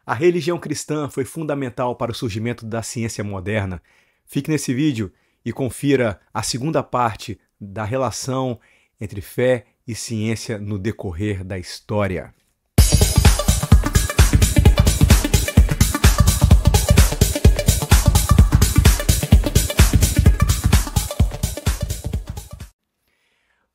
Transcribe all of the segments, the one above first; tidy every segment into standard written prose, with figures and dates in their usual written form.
A religião cristã foi fundamental para o surgimento da ciência moderna. Fique nesse vídeo e confira a segunda parte da relação entre fé e ciência no decorrer da história.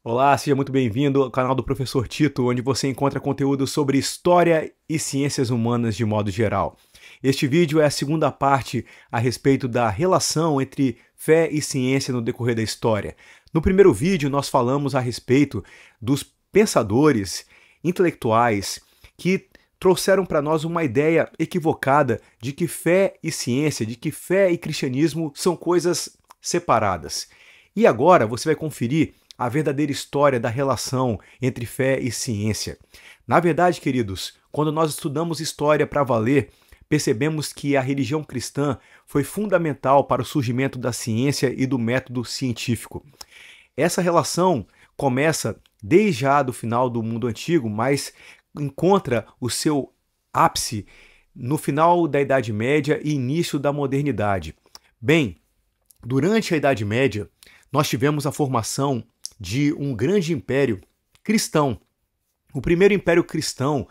Olá, seja muito bem-vindo ao canal do Professor Tito, onde você encontra conteúdo sobre história e ciências humanas de modo geral. Este vídeo é a segunda parte a respeito da relação entre fé e ciência no decorrer da história. No primeiro vídeo, nós falamos a respeito dos pensadores intelectuais que trouxeram para nós uma ideia equivocada de que fé e ciência, de que fé e cristianismo são coisas separadas. E agora você vai conferir a verdadeira história da relação entre fé e ciência. Na verdade, queridos, quando nós estudamos história para valer, percebemos que a religião cristã foi fundamental para o surgimento da ciência e do método científico. Essa relação começa desde já do final do mundo antigo, mas encontra o seu ápice no final da Idade Média e início da modernidade. Bem, durante a Idade Média, nós tivemos a formação de um grande império cristão, o primeiro império cristão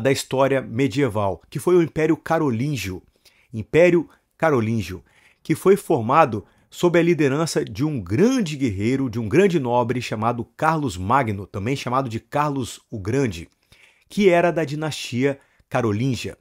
da história medieval, que foi o Império Carolíngio. Império Carolíngio, que foi formado sob a liderança de um grande guerreiro, de um grande nobre chamado Carlos Magno, também chamado de Carlos o Grande, que era da dinastia carolíngia.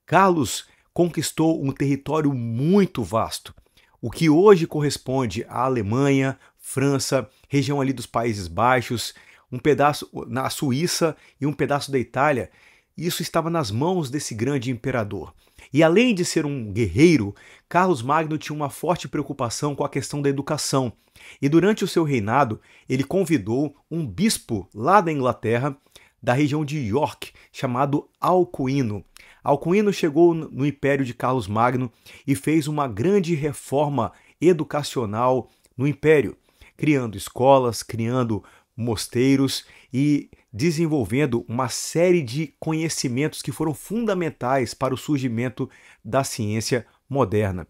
Carlos conquistou um território muito vasto, o que hoje corresponde à Alemanha, França, região ali dos Países Baixos, um pedaço na Suíça e um pedaço da Itália. Isso estava nas mãos desse grande imperador. E além de ser um guerreiro, Carlos Magno tinha uma forte preocupação com a questão da educação. E durante o seu reinado, ele convidou um bispo lá da Inglaterra, da região de York, chamado Alcuino. Alcuino chegou no império de Carlos Magno e fez uma grande reforma educacional no império, criando escolas, criando mosteiros e desenvolvendo uma série de conhecimentos que foram fundamentais para o surgimento da ciência moderna.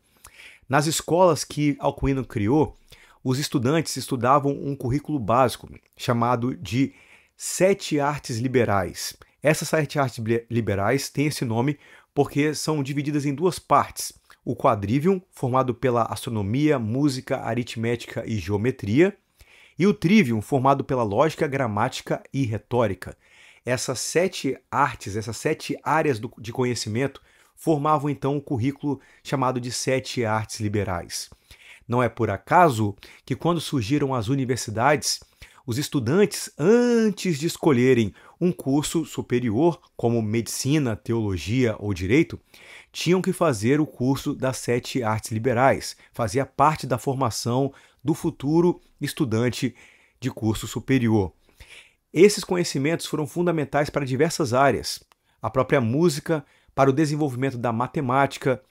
Nas escolas que Alcuino criou, os estudantes estudavam um currículo básico chamado de 7 artes liberais. Essas 7 artes liberais têm esse nome porque são divididas em 2 partes. O quadrivium, formado pela astronomia, música, aritmética e geometria, e o trivium, formado pela lógica, gramática e retórica. Essas 7 artes, essas 7 áreas de conhecimento formavam então um currículo chamado de 7 artes liberais. Não é por acaso que quando surgiram as universidades, os estudantes, antes de escolherem um curso superior, como medicina, teologia ou direito, tinham que fazer o curso das 7 artes liberais. Fazia parte da formação do futuro estudante de curso superior. Esses conhecimentos foram fundamentais para diversas áreas. A própria música, para o desenvolvimento da matemática,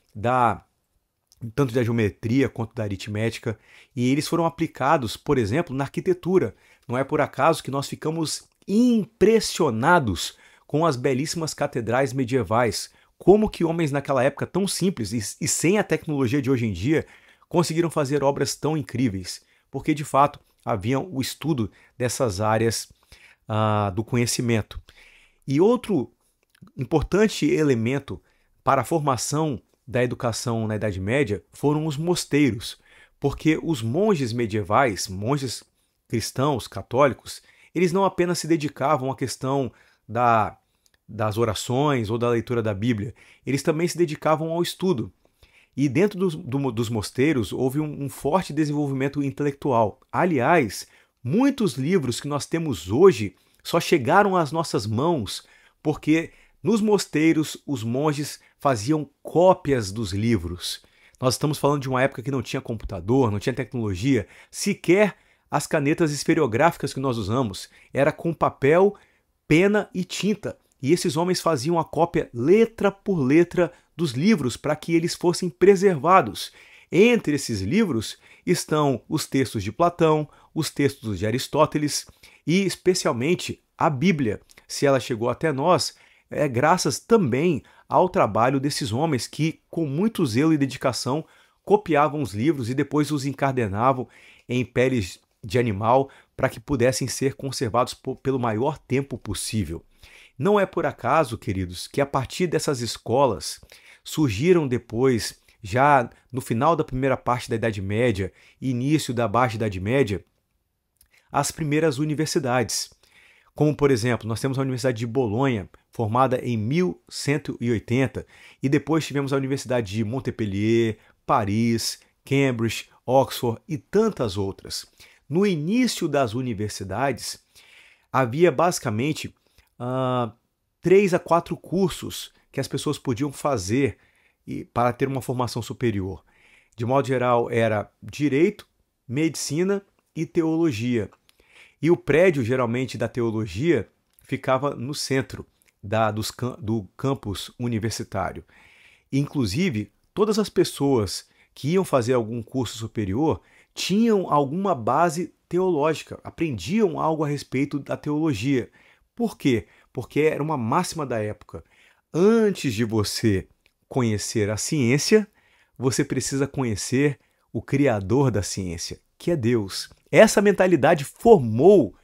tanto da geometria quanto da aritmética, e eles foram aplicados, por exemplo, na arquitetura. Não é por acaso que nós ficamos impressionados com as belíssimas catedrais medievais. Como que homens naquela época tão simples e sem a tecnologia de hoje em dia conseguiram fazer obras tão incríveis? Porque, de fato, havia o estudo dessas áreas do conhecimento. E outro importante elemento para a formação da educação na Idade Média foram os mosteiros, porque os monges medievais, monges cristãos, católicos, eles não apenas se dedicavam à questão das orações ou da leitura da Bíblia, eles também se dedicavam ao estudo. E dentro dos mosteiros houve um forte desenvolvimento intelectual. Aliás, muitos livros que nós temos hoje só chegaram às nossas mãos porque nos mosteiros os monges faziam cópias dos livros. Nós estamos falando de uma época que não tinha computador, não tinha tecnologia, sequer as canetas esferográficas que nós usamos. Era com papel, pena e tinta. E esses homens faziam a cópia letra por letra dos livros para que eles fossem preservados. Entre esses livros estão os textos de Platão, os textos de Aristóteles e, especialmente, a Bíblia. Se ela chegou até nós, é graças também ao trabalho desses homens que, com muito zelo e dedicação, copiavam os livros e depois os encadernavam em peles de animal para que pudessem ser conservados pelo maior tempo possível. Não é por acaso, queridos, que a partir dessas escolas surgiram depois, já no final da primeira parte da Idade Média e início da Baixa Idade Média, as primeiras universidades. Como, por exemplo, nós temos a Universidade de Bolonha, formada em 1180, e depois tivemos a Universidade de Montpellier, Paris, Cambridge, Oxford e tantas outras. No início das universidades, havia basicamente 3 a 4 cursos que as pessoas podiam fazer para ter uma formação superior. De modo geral, era Direito, Medicina e Teologia. E o prédio, geralmente, da teologia ficava no centro do campus universitário. Inclusive, todas as pessoas que iam fazer algum curso superior tinham alguma base teológica, aprendiam algo a respeito da teologia. Por quê? Porque era uma máxima da época. Antes de você conhecer a ciência, você precisa conhecer o Criador da ciência, que é Deus. Essa mentalidade formou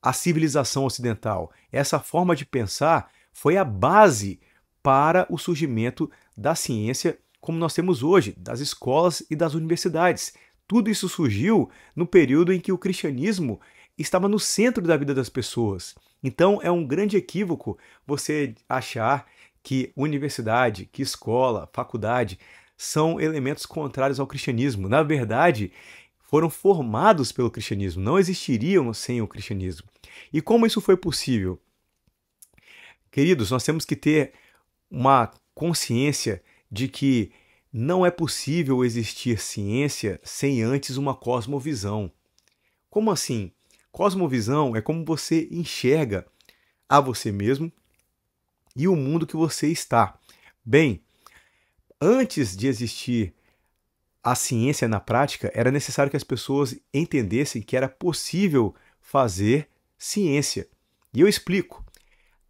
a civilização ocidental. Essa forma de pensar foi a base para o surgimento da ciência como nós temos hoje, das escolas e das universidades. Tudo isso surgiu no período em que o cristianismo estava no centro da vida das pessoas. Então é um grande equívoco você achar que universidade, que escola, faculdade são elementos contrários ao cristianismo. Na verdade, foram formados pelo cristianismo, não existiriam sem o cristianismo. E como isso foi possível? Queridos, nós temos que ter uma consciência de que não é possível existir ciência sem antes uma cosmovisão. Como assim? Cosmovisão é como você enxerga a você mesmo e o mundo que você está. Bem, antes de existir a ciência na prática, era necessário que as pessoas entendessem que era possível fazer ciência. E eu explico.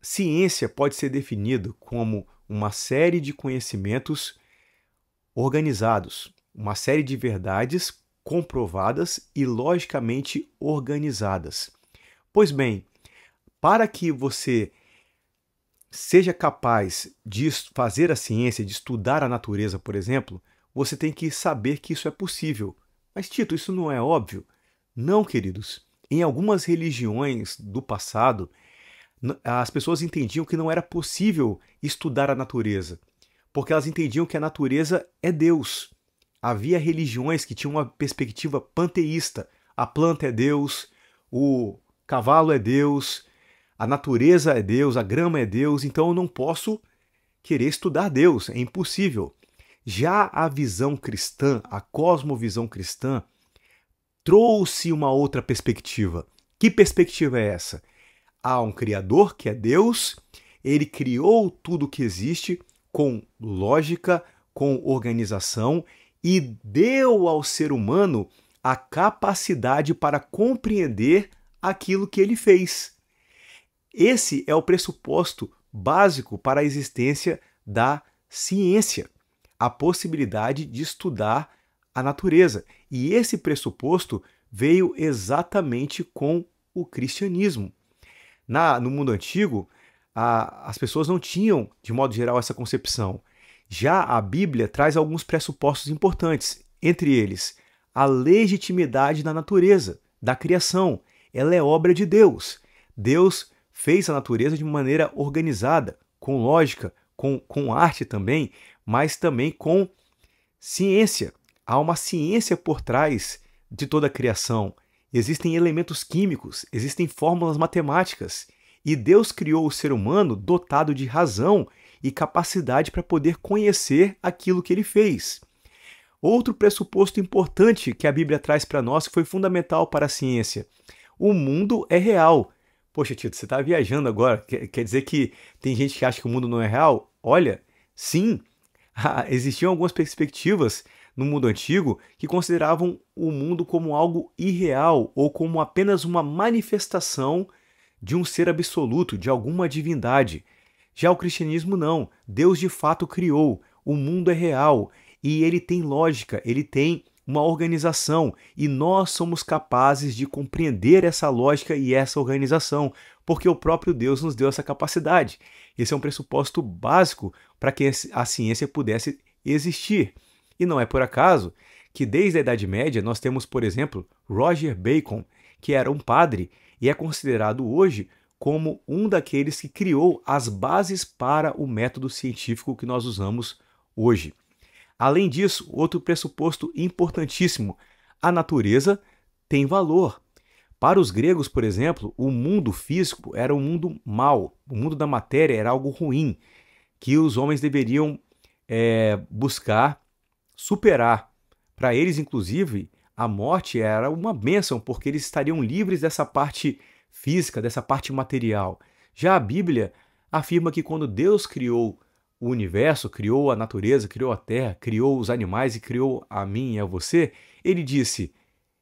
Ciência pode ser definido como uma série de conhecimentos organizados, uma série de verdades comprovadas e logicamente organizadas. Pois bem, para que você seja capaz de fazer a ciência, de estudar a natureza, por exemplo, você tem que saber que isso é possível. Mas, Tito, isso não é óbvio? Não, queridos. Em algumas religiões do passado, as pessoas entendiam que não era possível estudar a natureza, porque elas entendiam que a natureza é Deus. Havia religiões que tinham uma perspectiva panteísta. A planta é Deus, o cavalo é Deus, a natureza é Deus, a grama é Deus, então eu não posso querer estudar Deus, é impossível. Já a visão cristã, a cosmovisão cristã, trouxe uma outra perspectiva. Que perspectiva é essa? Há um Criador, que é Deus, ele criou tudo que existe com lógica, com organização e deu ao ser humano a capacidade para compreender aquilo que ele fez. Esse é o pressuposto básico para a existência da ciência, a possibilidade de estudar a natureza. E esse pressuposto veio exatamente com o cristianismo. No mundo antigo, as pessoas não tinham, de modo geral, essa concepção. Já a Bíblia traz alguns pressupostos importantes, entre eles a legitimidade da natureza, da criação. Ela é obra de Deus. Deus fez a natureza de maneira organizada, com lógica, com arte também, mas também com ciência. Há uma ciência por trás de toda a criação. Existem elementos químicos, existem fórmulas matemáticas. E Deus criou o ser humano dotado de razão e capacidade para poder conhecer aquilo que ele fez. Outro pressuposto importante que a Bíblia traz para nós, que foi fundamental para a ciência: o mundo é real. Poxa, Tito, você está viajando agora. Quer dizer que tem gente que acha que o mundo não é real? Olha, sim, existiam algumas perspectivas no mundo antigo que consideravam o mundo como algo irreal ou como apenas uma manifestação de um ser absoluto, de alguma divindade. Já o cristianismo não. Deus de fato criou. O mundo é real e ele tem lógica, ele tem uma organização e nós somos capazes de compreender essa lógica e essa organização, porque o próprio Deus nos deu essa capacidade. Esse é um pressuposto básico para que a ciência pudesse existir. E não é por acaso que desde a Idade Média nós temos, por exemplo, Roger Bacon, que era um padre e é considerado hoje como um daqueles que criou as bases para o método científico que nós usamos hoje. Além disso, outro pressuposto importantíssimo, a natureza tem valor. Para os gregos, por exemplo, o mundo físico era um mundo mau, o mundo da matéria era algo ruim, que os homens deveriam buscar superar. Para eles, inclusive, a morte era uma bênção, porque eles estariam livres dessa parte física, dessa parte material. Já a Bíblia afirma que quando Deus criou o universo, criou a natureza, criou a terra, criou os animais e criou a mim e a você, ele disse,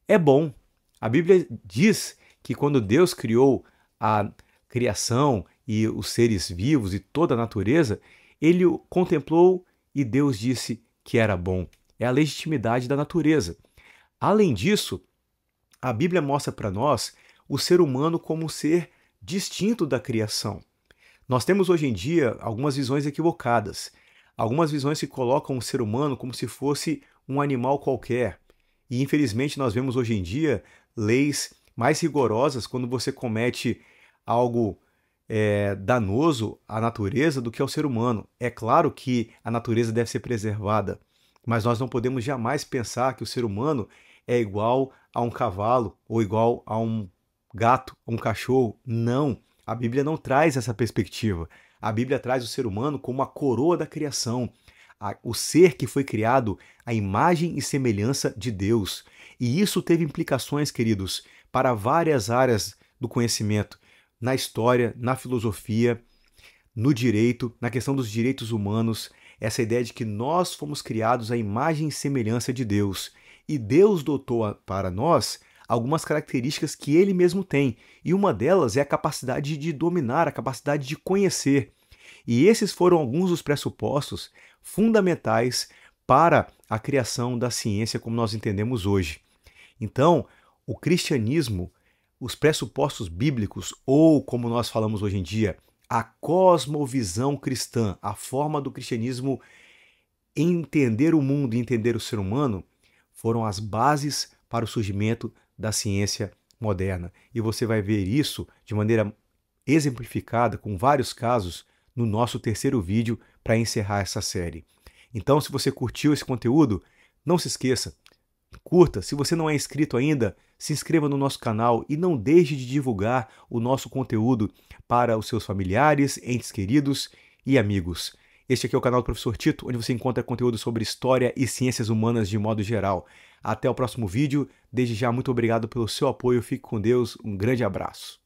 é bom. A Bíblia diz que quando Deus criou a criação e os seres vivos e toda a natureza, ele o contemplou e Deus disse que era bom. É a legitimidade da natureza. Além disso, a Bíblia mostra para nós o ser humano como um ser distinto da criação. Nós temos hoje em dia algumas visões equivocadas, algumas visões que colocam o ser humano como se fosse um animal qualquer. E infelizmente nós vemos hoje em dia leis mais rigorosas quando você comete algo danoso à natureza do que ao ser humano. É claro que a natureza deve ser preservada, mas nós não podemos jamais pensar que o ser humano é igual a um cavalo ou igual a um gato, um cachorro. Não, a Bíblia não traz essa perspectiva. A Bíblia traz o ser humano como a coroa da criação, o ser que foi criado à imagem e semelhança de Deus. E isso teve implicações, queridos, para várias áreas do conhecimento, na história, na filosofia, no direito, na questão dos direitos humanos, essa ideia de que nós fomos criados à imagem e semelhança de Deus. E Deus dotou para nós algumas características que ele mesmo tem. E uma delas é a capacidade de dominar, a capacidade de conhecer. E esses foram alguns dos pressupostos fundamentais para a criação da ciência como nós entendemos hoje. Então, o cristianismo, os pressupostos bíblicos, ou como nós falamos hoje em dia, a cosmovisão cristã, a forma do cristianismo entender o mundo e entender o ser humano, foram as bases para o surgimento da ciência moderna. E você vai ver isso de maneira exemplificada, com vários casos, no nosso terceiro vídeo para encerrar essa série. Então, se você curtiu esse conteúdo, não se esqueça, curta. Se você não é inscrito ainda, se inscreva no nosso canal e não deixe de divulgar o nosso conteúdo para os seus familiares, entes queridos e amigos. Este aqui é o canal do Professor Tito, onde você encontra conteúdo sobre história e ciências humanas de modo geral. Até o próximo vídeo. Desde já, muito obrigado pelo seu apoio. Fique com Deus. Um grande abraço.